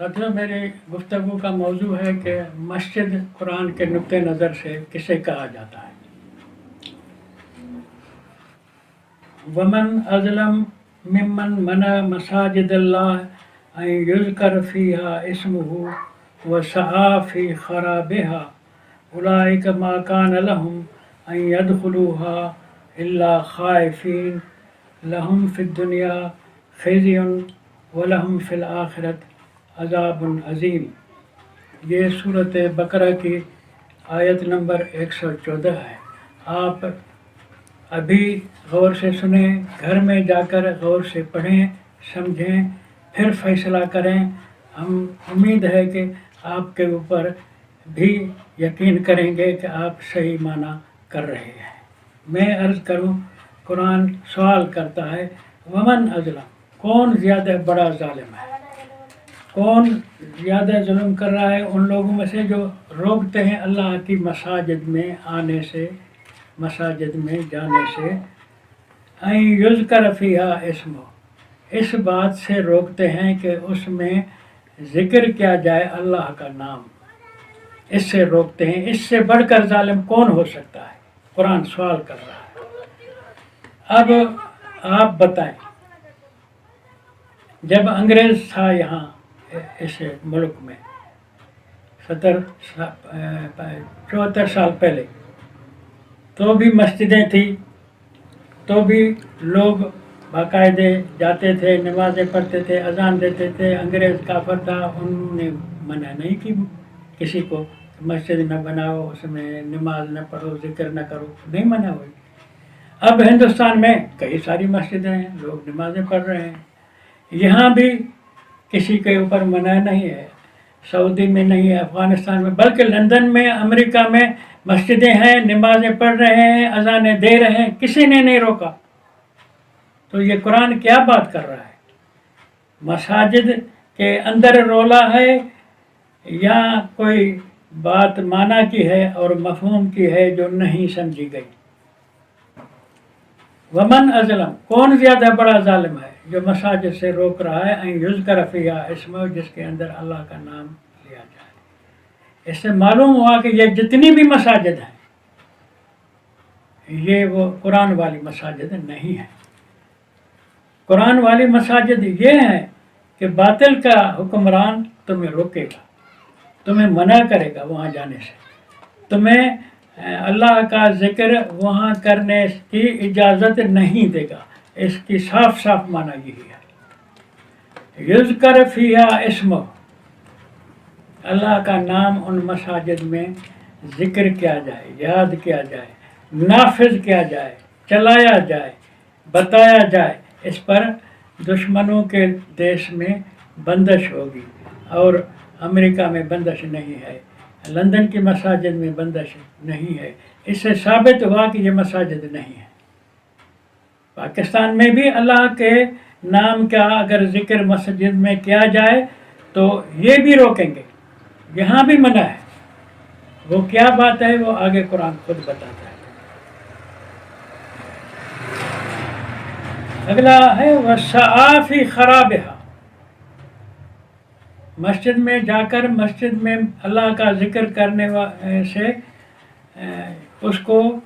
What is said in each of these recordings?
साथियों, मेरी गुफ्तगू का मौजू है कि मस्जिद कुरान के नुक्ते नज़र से किसे कहा जाता है। वमन अज़लम मिम्मन मना मसाजिदल्लाह अन युज़कर फ़ीहा इस्मुहु व सआ फ़ी ख़राबिहा उलाइका मा कान लहुम अन यदखुलूहा इल्ला ख़ाइफ़ीन लहुम फ़िद दुनिया ख़िज़्युन व लहुम फ़िल आखिरत अज़ाबुन अज़ीम। ये सूरत बकरा की आयत नंबर 114 है। आप अभी गौर से सुने, घर में जाकर गौर से पढ़ें, समझें, फिर फैसला करें। हम उम्मीद है कि आपके ऊपर भी यकीन करेंगे कि आप सही माना कर रहे हैं। मैं अर्ज़ करूं, कुरान सवाल करता है, वमन अज़लम, कौन ज़्यादा बड़ा ज़ालिम है, कौन ज़्यादा जुल्म कर रहा है उन लोगों में से जो रोकते हैं अल्लाह की मसाजिद में आने से, मसाजिद में जाने से। अन युज़कर फ़ीहा इस्मो, इस बात से रोकते हैं कि उसमें ज़िक्र किया जाए अल्लाह का नाम, इससे रोकते हैं। इससे बढ़कर ज़ालिम कौन हो सकता है? कुरान सवाल कर रहा है। अब आप बताएं, जब अंग्रेज़ था यहाँ इस मुल्क में 74 साल पहले, तो भी मस्जिदें थी, तो भी लोग बाकायदे जाते थे, नमाज़ें पढ़ते थे, अजान देते थे। अंग्रेज़ काफिर था, उन्होंने मना नहीं की किसी को मस्जिद न बनाओ, उसमें नमाज न पढ़ो, जिक्र न करो, नहीं मना हुई। अब हिंदुस्तान में कई सारी मस्जिदें हैं, लोग नमाज़ें पढ़ रहे हैं। यहाँ भी किसी के ऊपर मना नहीं है, सऊदी में नहीं है, अफ़गानिस्तान में, बल्कि लंदन में, अमेरिका में मस्जिदें हैं, नमाज़ें पढ़ रहे हैं, अज़ानें दे रहे हैं, किसी ने नहीं रोका। तो ये कुरान क्या बात कर रहा है? मसाजिद के अंदर रोला है या कोई बात माना की है और मफ़हूम की है जो नहीं समझी गई? वमन अज़लम, कौन ज़्यादा बड़ा ज़ालिम है जो मसाजिद से रोक रहा है अन युज़कर फ़ीहा इस्मुहु, जिसके अंदर अल्लाह का नाम लिया जाए। इससे मालूम हुआ कि ये जितनी भी मसाजिद हैं, ये वो कुरान वाली मसाजिद नहीं है। कुरान वाली मसाजिद ये है कि बातिल का हुक्मरान तुम्हें रोकेगा, तुम्हें मना करेगा वहाँ जाने से, तुम्हें अल्लाह का जिक्र वहाँ करने की इजाज़त नहीं देगा। इसकी साफ साफ माना यही है। युज़कर फ़ीहा इस्मुहु, अल्लाह का नाम उन मसाजिद में जिक्र किया जाए, याद किया जाए, नाफिज किया जाए, चलाया जाए, बताया जाए। इस पर दुश्मनों के देश में बंदिश होगी और अमेरिका में बंदिश नहीं है, लंदन की मसाजिद में बंदिश नहीं है। इससे साबित हुआ कि ये मसाजिद नहीं है। पाकिस्तान में भी अल्लाह के नाम का अगर जिक्र मस्जिद में किया जाए तो ये भी रोकेंगे, यहाँ भी मना है। वो क्या बात है, वो आगे कुरान खुद बताता है। अगला है वसआ फ़ी ख़राबिहा, मस्जिद में जाकर मस्जिद में अल्लाह का जिक्र करने से उसको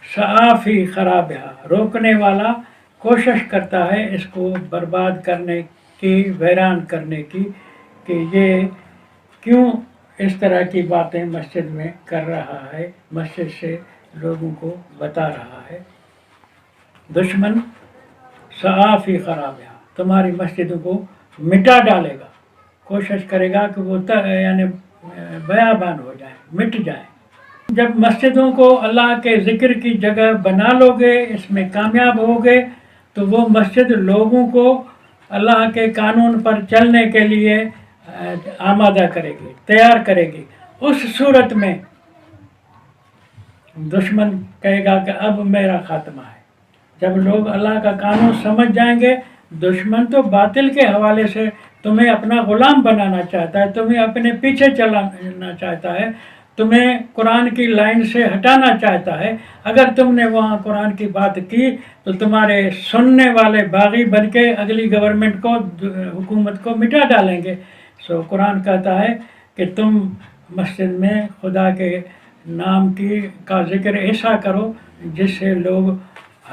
सआ फ़ी ख़राबिहा, रोकने वाला कोशिश करता है इसको बर्बाद करने की, वैरान करने की, कि ये क्यों इस तरह की बातें मस्जिद में कर रहा है, मस्जिद से लोगों को बता रहा है। दुश्मन सआ फ़ी ख़राबिहा, तुम्हारी मस्जिदों को मिटा डालेगा, कोशिश करेगा कि वो यानी बयाबान हो जाए, मिट जाए। जब मस्जिदों को अल्लाह के ज़िक्र की जगह बना लोगे, इसमें कामयाब होगे, तो वो मस्जिद लोगों को अल्लाह के कानून पर चलने के लिए आमादा करेगी, तैयार करेगी। उस सूरत में दुश्मन कहेगा कि अब मेरा खात्मा है। जब लोग अल्लाह का कानून समझ जाएंगे, दुश्मन तो बातिल के हवाले से तुम्हें अपना गुलाम बनाना चाहता है, तुम्हें अपने पीछे चलाना चाहता है, तुम्हें कुरान की लाइन से हटाना चाहता है। अगर तुमने वहाँ कुरान की बात की तो तुम्हारे सुनने वाले बागी बनके अगली गवर्नमेंट को, हुकूमत को मिटा डालेंगे। سو قرآن کہتا ہے کہ تم مسجد میں خدا کے نام کا ذکر ایسا کرو جس سے لوگ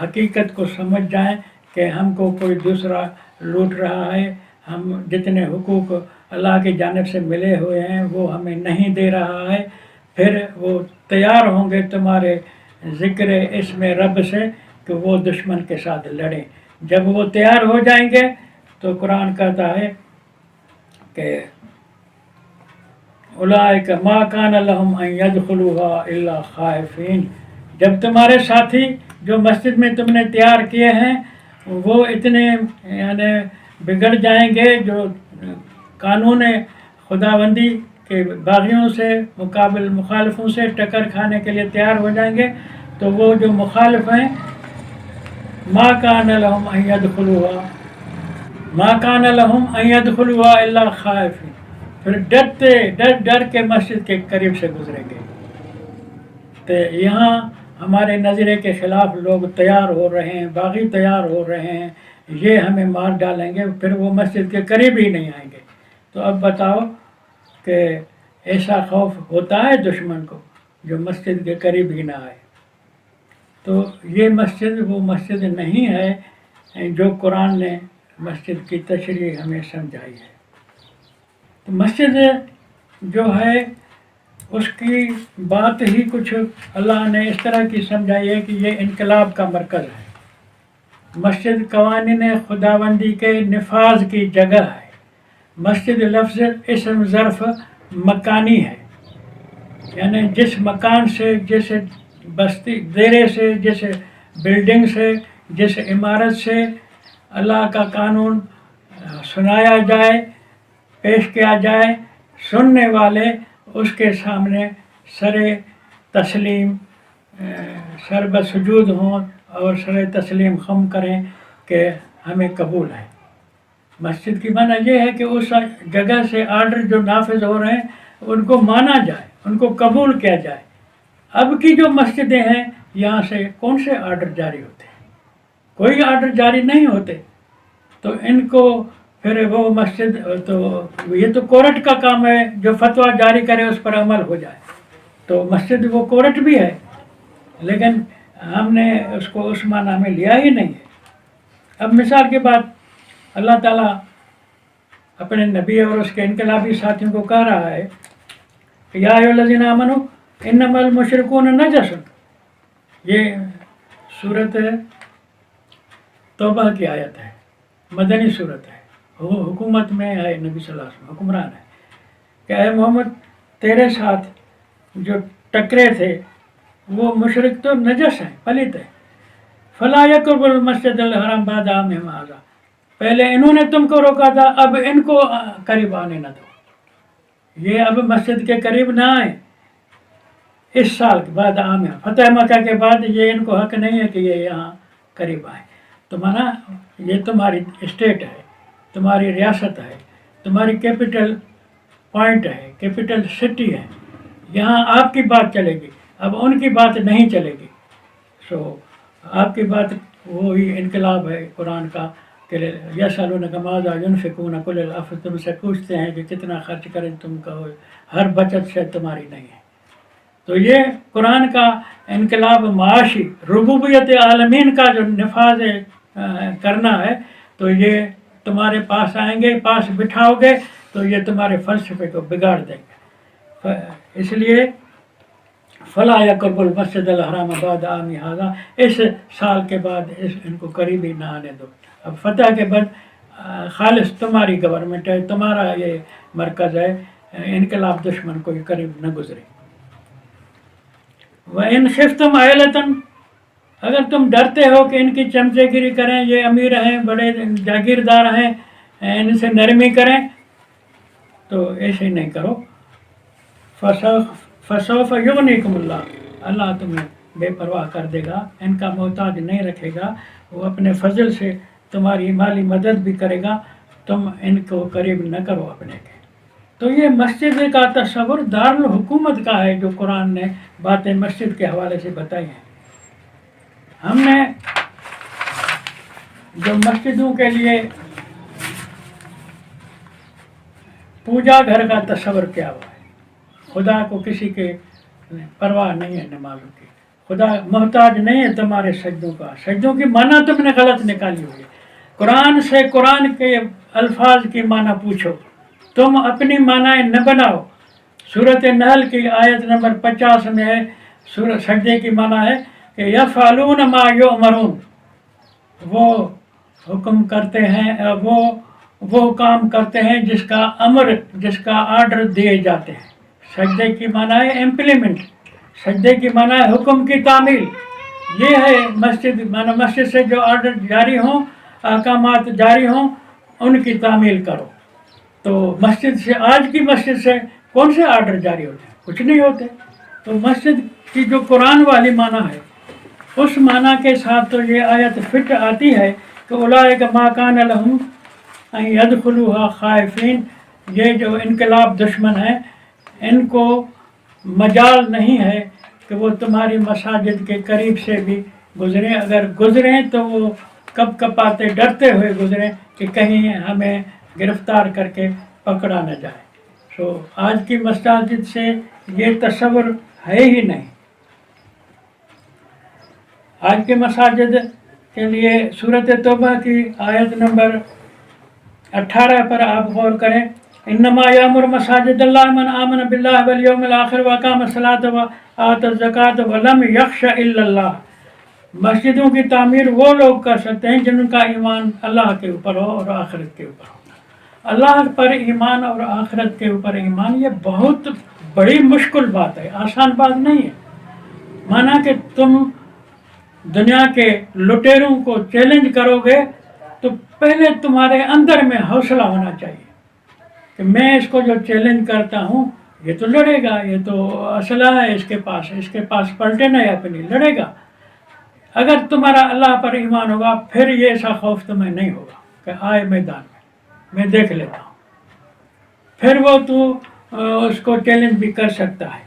حقیقت کو سمجھ جائیں کہ ہم کو کوئی دوسرا لوٹ رہا ہے، ہم جتنے حقوق اللہ کی جانب سے ملے ہوئے ہیں وہ ہمیں نہیں دے رہا ہے. پھر وہ تیار ہوں گے تمہارے ذکر اسم رب سے کہ وہ دشمن کے ساتھ لڑیں. جب وہ تیار ہو جائیں گے تو قرآن کہتا ہے کہ اولئک ما کان لہم ان یدخلوها الا خائفین. جب تمہارے ساتھی جو مسجد میں تم نے تیار کیے ہیں وہ اتنے یعنی بگڑ جائیں گے، جو قانون خداوندی کے باغیوں سے مخالفوں سے ٹکر کھانے کے لیے تیار ہو جائیں گے، تو وہ جو مخالف ہیں ما کان لہم ان یدخلوها الا خائفین، پھر ڈر کے مسجد کے قریب سے گزریں گے. تو یہاں ہمارے نظریے کے خلاف لوگ تیار ہو رہے ہیں، باغی تیار ہو رہے ہیں، یہ ہمیں مار ڈالیں گے، پھر وہ مسجد کے قریب ہی نہیں آئیں گے. تو اب بتاؤ کہ ایسا خوف ہوتا ہے دشمن کو جو مسجد کے قریب ہی نہ آئے. تو یہ مسجد وہ مسجد نہیں ہے جو قرآن نے مسجد کی تشریح ہمیں سمجھائی ہے. تو مسجد جو ہے اس کی بات ہی کچھ اللہ نے اس طرح کی سمجھائی ہے کہ یہ انقلاب کا مرکز ہے. مسجد قوانین خداوندی کے نفاذ کی جگہ ہے. مسجد لفظ اسم ظرف مکانی ہے، یعنی جس مکان سے، جس بستی دیرے سے، جس بلڈنگ سے، جس عمارت سے اللہ کا قانون سنایا جائے، پیش کیا جائے، سننے والے اس کے سامنے سر تسلیم سر بسجود ہوں اور سر تسلیم خم کریں کہ ہمیں قبول ہے. مسجد کی معنی یہ ہے کہ اس جگہ سے آرڈر جو نافذ ہو رہے ہیں ان کو مانا جائے، ان کو قبول کیا جائے. اب کی جو مسجدیں ہیں یہاں سے کون سے آرڈر جاری ہوتے ہیں؟ کوئی آرڈر جاری نہیں ہوتے. تو ان کو پھر وہ مسجد، تو یہ تو کورٹ کا کام ہے، جو فتویٰ جاری کرے اس پر عمل ہو جائے. تو مسجد وہ کورٹ بھی ہے، لیکن ہم نے اس کو اس معنی میں لیا ہی نہیں ہے. اب مثال کے بعد اللہ تعالیٰ اپنے نبی اور اس کے انقلابی ساتھیوں کو کہہ رہا ہے کہ یا ایھا الذین آمنوا انما المشرکون نجس. یہ سورت توبہ کی آیت ہے، مدنی صورت ہے، وہ حکومت میں ہے، نبی صلی اللہ علیہ وسلم حکمران ہے کہ اے محمد تیرے ساتھ جو ٹکرے تھے وہ مشرک تو نجس ہیں، پلیت ہیں. فلا یقربوا المسجد الحرام بعد عامہم ھذا. پہلے انہوں نے تم کو روکا تھا، اب ان کو قریب آنے نہ دو. یہ اب مسجد کے قریب نہ آئیں اس سال کے بعد عام فتح مکہ کے بعد. یہ ان کو حق نہیں ہے کہ یہ یہاں قریب آئیں. تو مانا یہ تمہاری اسٹیٹ ہے، تمہاری ریاست ہے، تمہاری کیپٹل پوائنٹ ہے، کیپٹل سٹی ہے، یہاں آپ کی بات چلے گی، اب ان کی بات نہیں چلے گی. سو آپ کی بات وہی انقلاب ہے قرآن کا کہ یسألونک ماذا ینفقون قل العفو. تم سے پوچھتے ہیں کہ کتنا خرچ کریں، تم کہو ہر بچت سے تمہاری نہیں ہے. تو یہ قرآن کا انقلاب معاشی ربوبیت عالمین کا جو نفاذ کرنا ہے، تو یہ تمہارے پاس آئیں گے، پاس بٹھاؤ گے تو یہ تمہارے فلسفے کو بگاڑ دیں گے. اس لیے فلا یقربوا المسجد الحرام بعد عام ھذا، اس سال کے بعد ان کو قریب ہی نہ آنے دو. اب فتح کے بعد خالص تمہاری گورنمنٹ ہے، تمہارا یہ مرکز ہے، انقلاب دشمن کوئی قریب نہ گزرے. وَإِنْ خِفْتُمْ عَيْلَةً، اگر تم ڈرتے ہو کہ ان کی چمچے گیری کریں، یہ امیر ہیں، بڑے جاگیردار ہیں، ان سے نرمی کریں، تو ایسے ہی نہیں کرو. فَسَوْفَ يُغْنِيكُمُ اللَّهُ، اللہ تمہیں بے پرواہ کر دے گا، ان کا محتاج نہیں رکھے گا، وہ اپنے فضل سے تمہاری مالی مدد بھی کرے گا. تم ان کو قریب نہ کرو اپنے کے. تو یہ مسجد کا تصور دارالحکومت کا ہے جو قرآن نے باتیں مسجد کے حوالے سے بتائی ہیں. ہم نے جو مسجدوں کے لیے पूजा घर का तस्वर किया हुआ है। खुदा को किसी के परवाह नहीं है नमाजों की। खुदा मोहताज नहीं है तुम्हारे सजदों का। सजदों की माना तुमने गलत निकाली हुई है। कुरान से कुरान के अल्फाज की माना पूछो, तुम अपनी मानाएं न बनाओ। सूरत नहल की आयत नंबर 50 में है, सूरत सजदे की माना है कि यफ़अलून मा युअमरून, वो हुक्म करते हैं, वो काम करते हैं जिसका अमर, जिसका आर्डर दिए जाते हैं। सजदे की माना है इम्प्लीमेंट, सजदे की माना है हुक्म की तामील। ये है मस्जिद, माना मस्जिद से जो आर्डर जारी हों, अहकामात जारी हों, उनकी तामील करो। तो मस्जिद से, आज की मस्जिद से कौन से आर्डर जारी होते हैं? कुछ नहीं होते। तो मस्जिद की जो कुरान वाली माना है, उस माना के साथ तो ये आयत फिट आती है कि उलाइक मा कान लहुम अन यदखुलूहा खाइफीन, ये जो इनकलाब दुश्मन है, इनको मजाल नहीं है कि वो तुम्हारी मसाजिद के करीब से भी गुजरें। अगर गुजरें तो वो कब कपाते डरते हुए गुजरें कि कहीं हमें गिरफ्तार करके पकड़ा न जाए। तो आज की मसाजिद से ये तस्वर है ही नहीं। आज के मसाजिद के लिए सूरत तौबा की आयत नंबर 18 पर आप गौर करें। इन्नमा यामुर मसाजिदल्लाह मन आमन बिल्लाहि वल यौमिल आखिर व अक़ाम सलात व आता ज़कात व लम यख्शा इल्लल्लाह। मस्जिदों की तामीर वो लोग कर सकते हैं जिनका ईमान अल्लाह के ऊपर हो और आखिरत के ऊपर हो। अल्लाह पर ईमान और आखिरत के ऊपर ईमान, ये बहुत बड़ी मुश्किल बात है, आसान बात नहीं है। माना कि तुम दुनिया के लुटेरों को चैलेंज करोगे तो पहले तुम्हारे अंदर में हौसला होना चाहिए कि मैं इसको जो चैलेंज करता हूँ, ये तो लड़ेगा, ये तो असला है इसके पास पलटे नहीं अपनी, लड़ेगा। अगर तुम्हारा अल्लाह पर ईमान होगा, फिर ये ऐसा खौफ तुम्हें नहीं होगा कि आए मैदान में, मैं देख लेता हूँ। फिर वो तू उसको चैलेंज भी कर सकता है।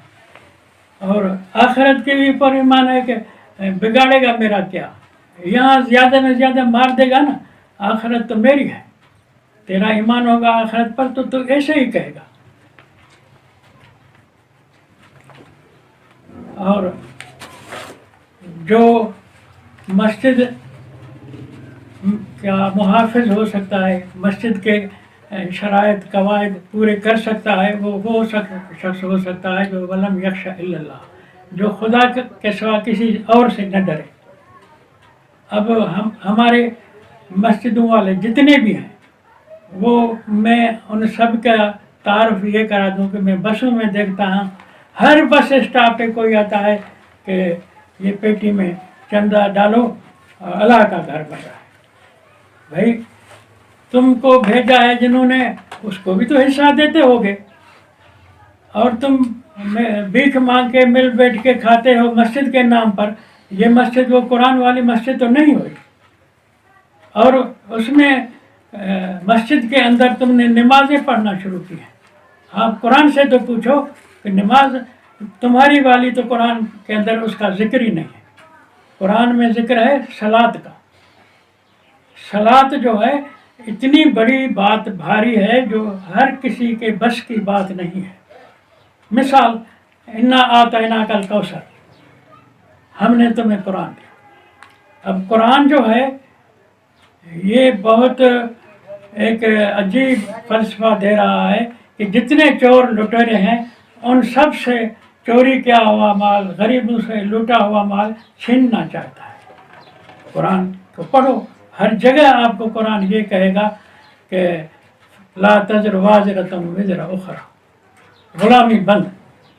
और आखिरत के ऊपर ईमान है कि बिगाड़ेगा मेरा क्या, यहाँ ज़्यादा में ज़्यादा मार देगा ना, आखिरत तो मेरी है। तेरा ईमान होगा आखिरत पर तो तू ऐसे ही कहेगा। और जो मस्जिद क्या मुहाफिज हो सकता है, मस्जिद के शराइत कवायद पूरे कर सकता है, वो शख्स हो सकता है जो वलम यख्शा इल्लल्लाह, जो खुदा के सिवा किसी और से न डरे। अब हमारे मस्जिदों वाले जितने भी हैं, वो मैं उन सब का तारुफ ये करा दूं कि मैं बसों में देखता हूँ, हर बस स्टॉप पे कोई आता है कि ये पेटी में चंदा डालो, अल्लाह का घर बन रहा है। भाई तुमको भेजा है जिन्होंने, उसको भी तो हिस्सा देते होगे। और तुम भीख मांग के मिल बैठ के खाते हो मस्जिद के नाम पर। ये मस्जिद वो कुरान वाली मस्जिद तो नहीं हुई। और उसमें मस्जिद के अंदर तुमने नमाजें पढ़ना शुरू की हैं। आप कुरान से तो पूछो कि नमाज तुम्हारी वाली तो कुरान के अंदर उसका जिक्र ही नहीं है। कुरान में जिक्र है सलात का। सलात जो है इतनी बड़ी बात, भारी है, जो हर किसी के बस की बात नहीं है। मिसाल, इन्ना आतैना कल कौसर, हमने तुम्हें कुरान दिया। अब कुरान जो है ये बहुत एक अजीब फलसफा दे रहा है कि जितने चोर लुटेरे हैं उन सब से चोरी किया हुआ माल, गरीबों से लूटा हुआ माल छीनना चाहता है। कुरान को पढ़ो, हर जगह आपको कुरान ये कहेगा कि ला तज़र वाज़िरतुन विज़रा उख़रा, गुलामी बंद,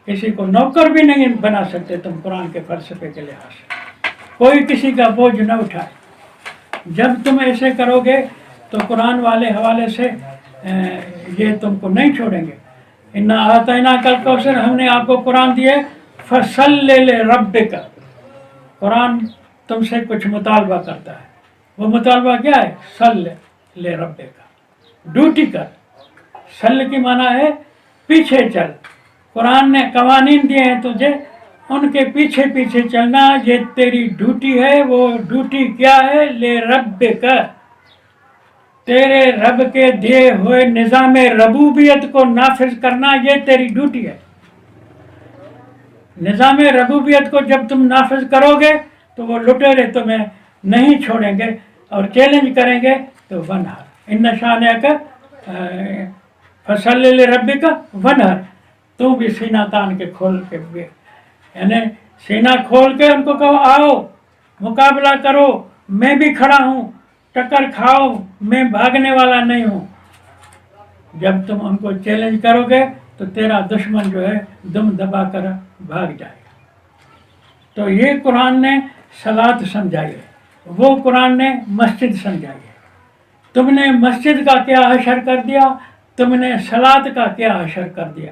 किसी को नौकर भी नहीं बना सकते तुम कुरान के फलसफे के लिहाज से। कोई किसी का बोझ न उठाए। जब तुम ऐसे करोगे तो कुरान वाले हवाले से ये तुमको नहीं छोड़ेंगे। इन्ना आतैना कल कौसर, हमने आपको कुरान दिए, फसल्लि लिरब्बिक। कुरान तुमसे कुछ मुतालबा करता है। वो मुतालबा क्या है? सल्ले लिरब्बिक, ड्यूटी कर। सल की माना है पीछे चल। कुरान ने कवानीन दिए हैं तुझे, उनके पीछे पीछे चलना, ये तेरी ड्यूटी है। वो ड्यूटी क्या है? लिरब्बिक, تیرے رب کے دیے ہوئے نظام ربوبیت کو نافذ کرنا یہ تیری ڈیوٹی ہے. نظام ربوبیت کو جب تم نافذ کرو گے تو وہ لٹیرے تمہیں نہیں چھوڑیں گے اور چیلنج کریں گے. تو ونہر ان شانئک فصلی لربک ونہر، تو بھی سینہ تان کے کھول کے یعنی سینہ کھول کے ان کو کہو آؤ مقابلہ کرو، میں بھی کھڑا ہوں، ٹکر کھاؤ، میں بھاگنے والا نہیں ہوں. جب تم ان کو چیلنج کرو گے تو تیرا دشمن جو ہے دم دبا کر بھاگ جائے گا. تو یہ قرآن نے صلاۃ سمجھائی ہے، وہ قرآن نے مسجد سمجھائی ہے. تم نے مسجد کا کیا حشر کر دیا، تم نے صلاۃ کا کیا حشر کر دیا.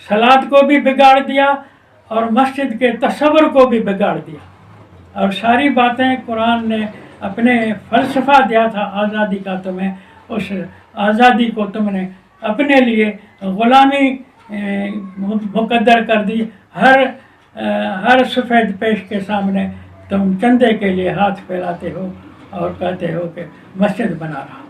صلاۃ کو بھی بگاڑ دیا اور مسجد کے تصور کو بھی بگاڑ دیا. اور ساری باتیں قرآن نے اپنے فلسفہ دیا تھا آزادی کا تمہیں، اس آزادی کو تم نے اپنے لیے غلامی مقدر کر دی. ہر سفید پیش کے سامنے تم چندے کے لیے ہاتھ پھیلاتے ہو اور کہتے ہو کہ مسجد بنا رہا.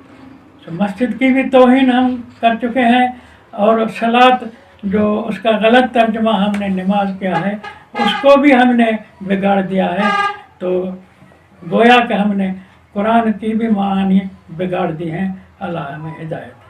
تو مسجد کی بھی توہین ہم کر چکے ہیں، اور صلاۃ جو اس کا غلط ترجمہ ہم نے نماز کیا ہے اس کو بھی ہم نے بگاڑ دیا ہے. تو گویا کہ ہم نے قرآن کی بھی معانی بگاڑ دی ہیں. اللہ ہمیں ہدایت.